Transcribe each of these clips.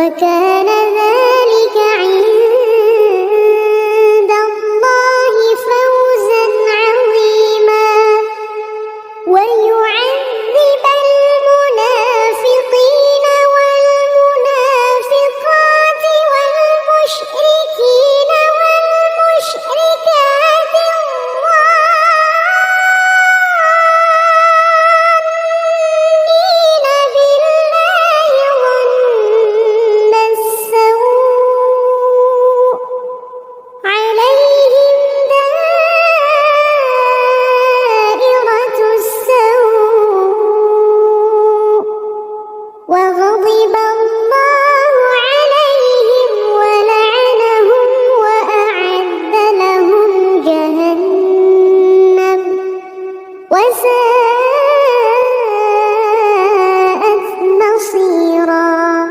وكان ذلك عند الله فوزا عظيما ويعذب المنافقين والمنافقات والمشركين والمشركات الظانين بالله ظن السوء عليهم دائرة السوء وغضب الله عليهم ولعنهم وأعد لهم جهنم وساءت مصيرا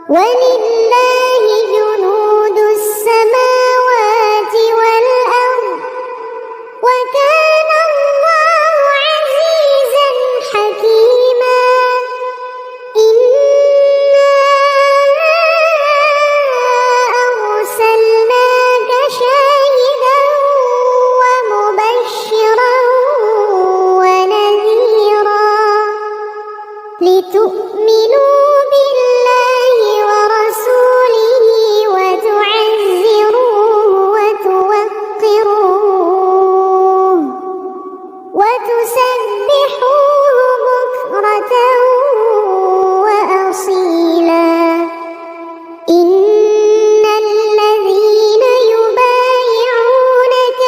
ولله جنود السماوات والأرض وكان الله عزيزا حكيما إنا أرسلناك شاهدا ومبشرا ونذيرا لتؤمنوا بالله ورسوله وتعزروه وتوقروه وتسبحوه بكرة وأصيلا إن الذين يبايعونك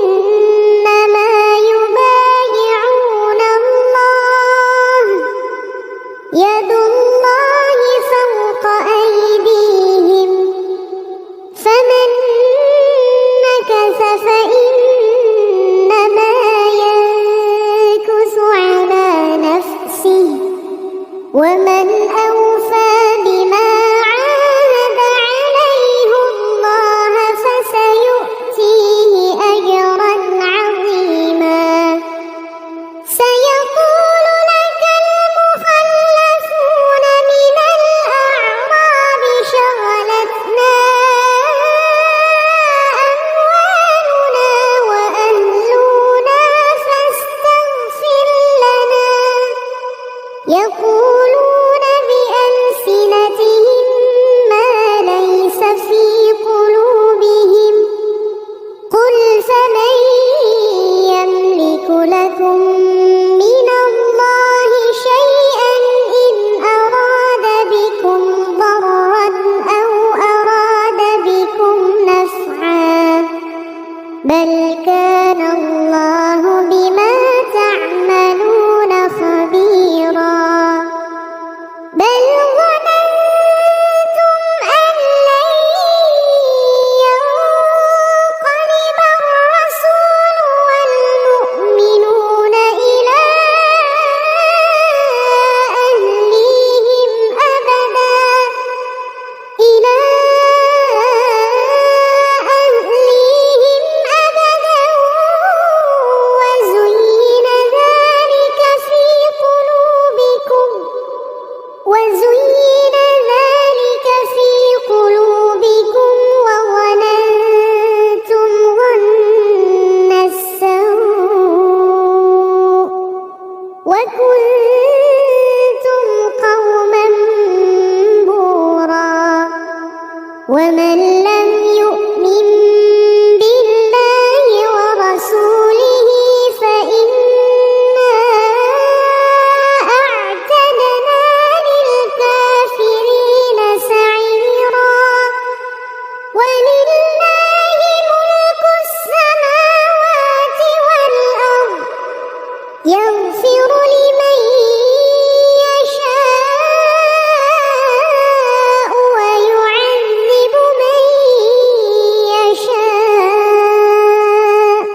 إنما يبايعون الله يد الله فوق أيديهم فمن نكث فإنما ينكث على نفسه ومن أوفى بما عاهد عليه الله فسيؤتيه أجرا عظيما سيقول لك المخلفون من الأعراب شغلتنا أموالنا وأهلنا فاستغفر لنا يقولون بألسنتهم ما ليس في قلوبهم قل فمن يملك لكم من الله شيئا إن أراد بكم ضرا أو أراد بكم نفعا بل كان الله بما تعملون خبيرا بل ظننتم أن لن ينقلب الرسول والمؤمنون إلى أهليهم أبدا وزين ذلك في قلوبكم وظننتم ظن السوء وكنتم قوما بورا ومن لم يؤمن بالله ورسوله فإنا أعتدنا للكافرين سعيرا ولله ملك السماوات والأرض يغفر لمن يشاء ويعذب من يشاء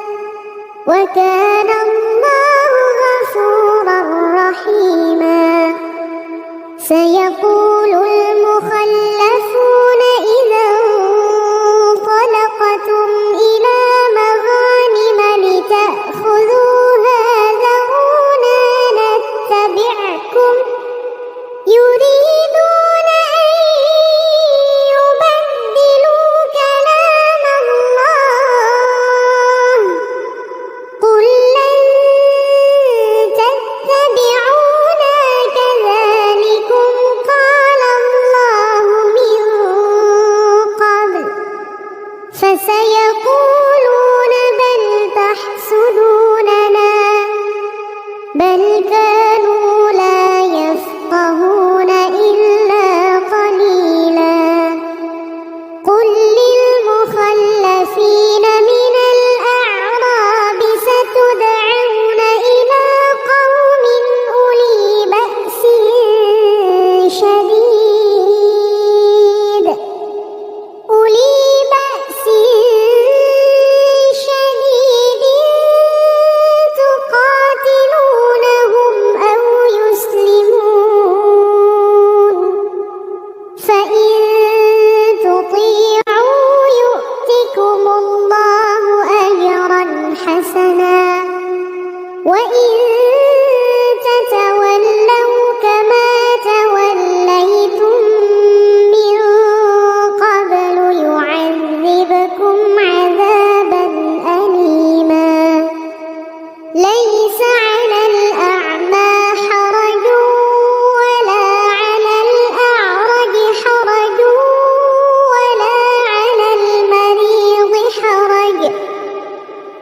وكان الله غفورا رحيما سيقول المخلفون إذا انطلقتم إلى مغانم لتأخذوها ذرونا نتبعكم يريدون أن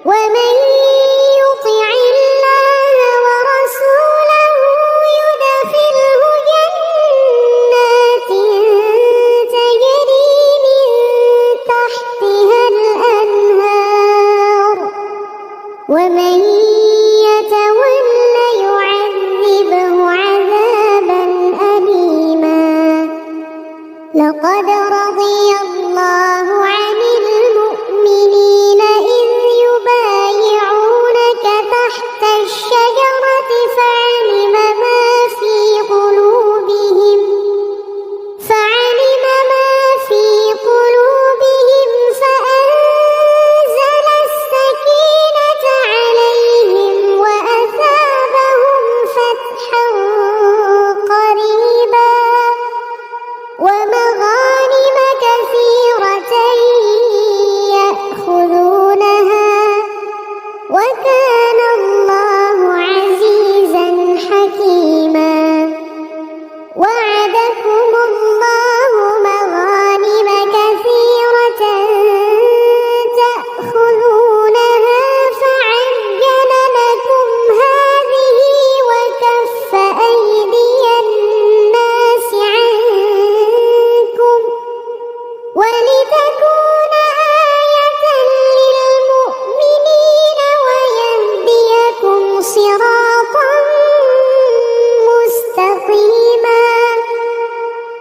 ومن يطع الله ورسوله يدخله جنات تجري من تحتها الأنهار ومن يتول يعذبه عذابا أليما. لقد رضي الله عن المؤمنين إذ يبايعونك تحت الشجرة فعلم ما في قلوبهم فأنزل السكينة عليهم وأثابهم فتحا قريبا ومغانم كثيرة يأخذونها وكان الله عزيزا حكيما. وعدكم الله مغانم كثيرة تأخذونها فعجل لكم هذه وكف أيدي الناس عنكم ولتكون آية للمؤمنين ويهديكم صراطا مستقيما.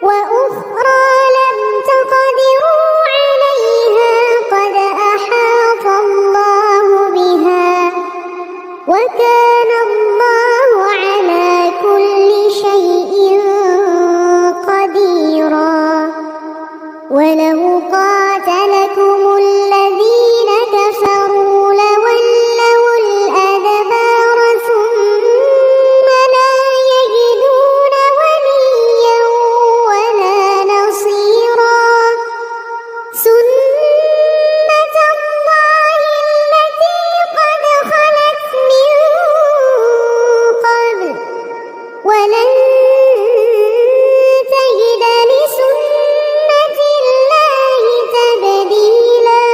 وأخرى لم تقدروا عليها قد أحاط الله بها وكان الله على كل شيء قديرا. ولو قاتلكم الذين كفروا لولوا الأدبار ثم لا يجدون وليا ولا نصيرا. سنة الله التي قد خلت من قبل ولن تجد لسنة الله تبديلا.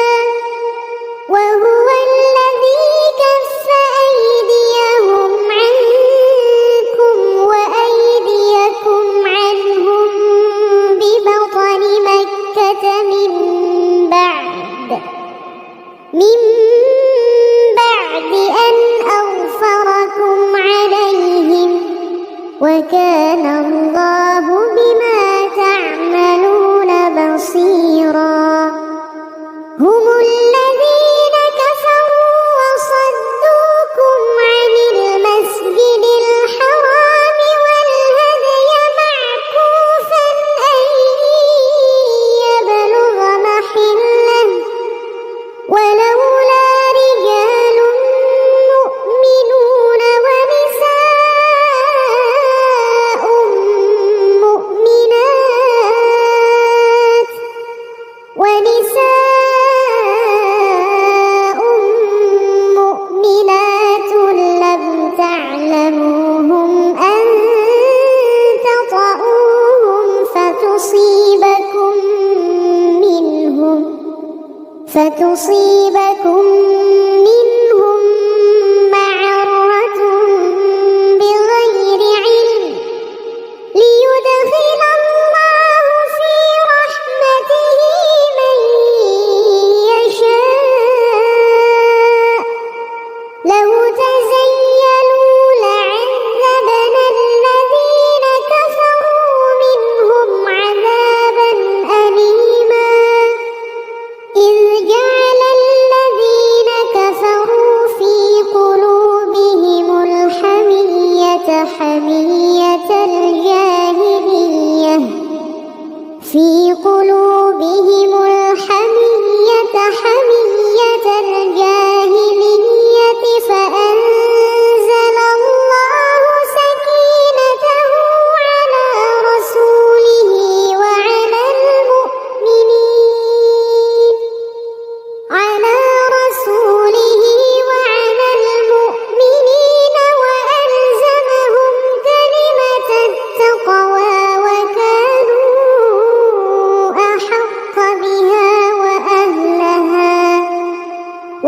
وهو الذي كف أيديهم عنكم وأيديكم عنهم ببطن مكة من بعد أن أظفركم عليهم وكان الله بما تعملون بصيرا. هم الذين كفروا وصدوكم عن المسجد الحرام والهدي معكوفا أن يبلغ محله ولولا رجال مؤمنون ونساء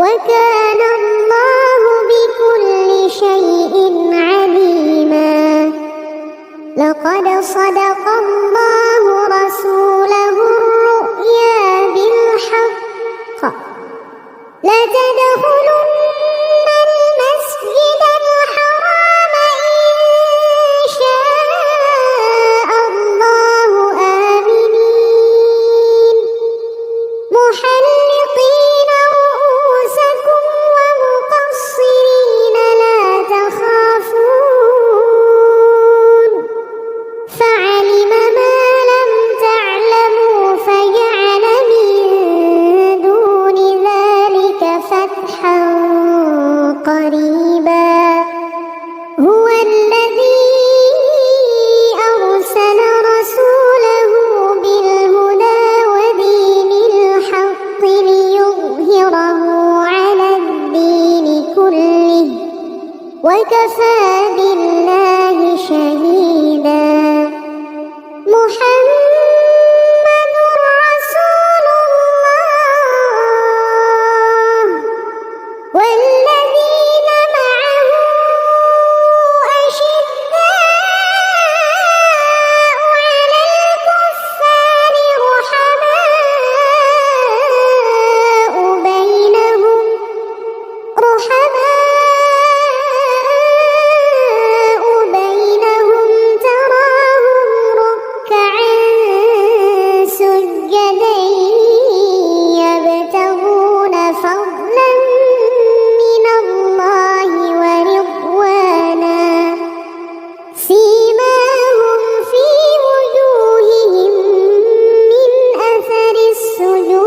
وكان الله بكل شيء عليما. لقد صدق الله رسوله الرؤيا بالحق لتدخلن المسجد الحرام إن شاء الله آمنين محلقين رؤوسكم ومقصرين لا تخافون فعلم ما لم تعلموا فجعل من دون ذلك فتحا قريبا. هو الذي أرسل رسوله بالهدى ودين الحق ليظهره على الدين كله وكفى بالله شهيدا. محمد رسول الله والذين معه أشداء على الكفار رحماء بينهم تراهم ركعا سجدا يبتغون فضلا من الله ورضوانا سيماهم في وجوههم من أثر السجود